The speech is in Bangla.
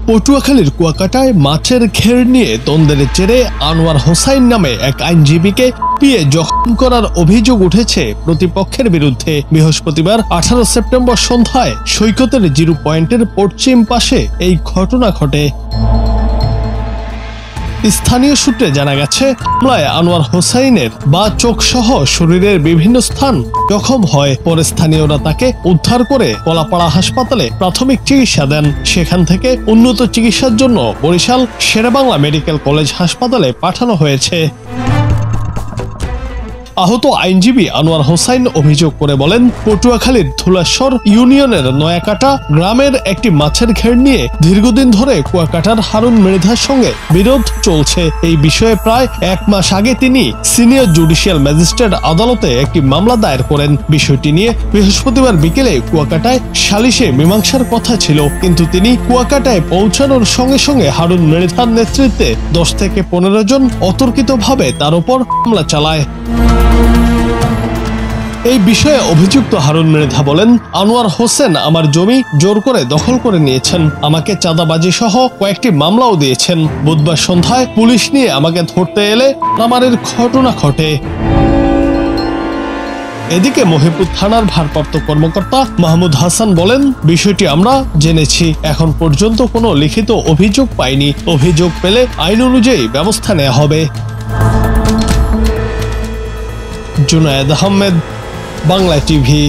পটুয়াখালীর কুয়াকাটায় মাছের ঘের নিয়ে দ্বন্দ্বের জেরে আনোয়ার হোসাইন নামে এক আইনজীবীকে পিটিয়ে জখম করার অভিযোগ উঠেছে প্রতিপক্ষের বিরুদ্ধে। বৃহস্পতিবার 18 সেপ্টেম্বর সন্ধ্যায় সৈকতের জিরো পয়েন্টের পশ্চিম পাশে এই ঘটনা ঘটে। স্থানীয় সূত্রে জানা গেছে, হামলায় আনোয়ার হোসাইনের বা চোখ সহ শরীরের বিভিন্ন স্থান জখম হয়। পরে স্থানীয়রা তাকে উদ্ধার করে কলাপাড়া হাসপাতালে প্রাথমিক চিকিৎসা দেন। সেখান থেকে উন্নত চিকিৎসার জন্য বরিশাল শেরেবাংলা মেডিকেল কলেজ হাসপাতালে পাঠানো হয়েছে। আহত আইনজীবী আনোয়ার হোসাইন অভিযোগ করে বলেন, পটুয়াখালীর ধুলাশ্বর ইউনিয়নের নয়াকাটা গ্রামের একটি মাছের ঘের নিয়ে দীর্ঘদিন ধরে কুয়াকাটার হারুন মৃধার সঙ্গে বিরোধ চলছে। এই বিষয়ে প্রায় 1 মাস আগে তিনি সিনিয়র জুডিশিয়াল ম্যাজিস্ট্রেট আদালতে একটি মামলা দায়ের করেন। বিষয়টি নিয়ে বৃহস্পতিবার বিকেলে কুয়াকাটায় সালিশে মীমাংসার কথা ছিল, কিন্তু তিনি কুয়াকাটায় পৌঁছানোর সঙ্গে সঙ্গে হারুন মৃধার নেতৃত্বে 10 থেকে 15 জন অতর্কিতভাবে তার উপর হামলা চালায়। এই বিষয়ে অভিযুক্ত হারুন মৃধা বলেন, আনোয়ার হোসেন আমার জমি জোর করে দখল করে নিয়েছেন, আমাকে চাঁদাবাজি সহ কয়েকটি মামলাও দিয়েছেন। বুধবার সন্ধ্যায় পুলিশ নিয়ে আমাকে ধরতে এলে মারামারির ঘটনা ঘটে। এদিকে মহিপুর থানার ভারপ্রাপ্ত কর্মকর্তা মাহমুদ হাসান বলেন, বিষয়টি আমরা জেনেছি, এখন পর্যন্ত কোনো লিখিত অভিযোগ পাইনি। অভিযোগ পেলে আইন অনুযায়ী ব্যবস্থা নেওয়া হবে। জুনায়েদ আহমেদ, বাংলা টিভি।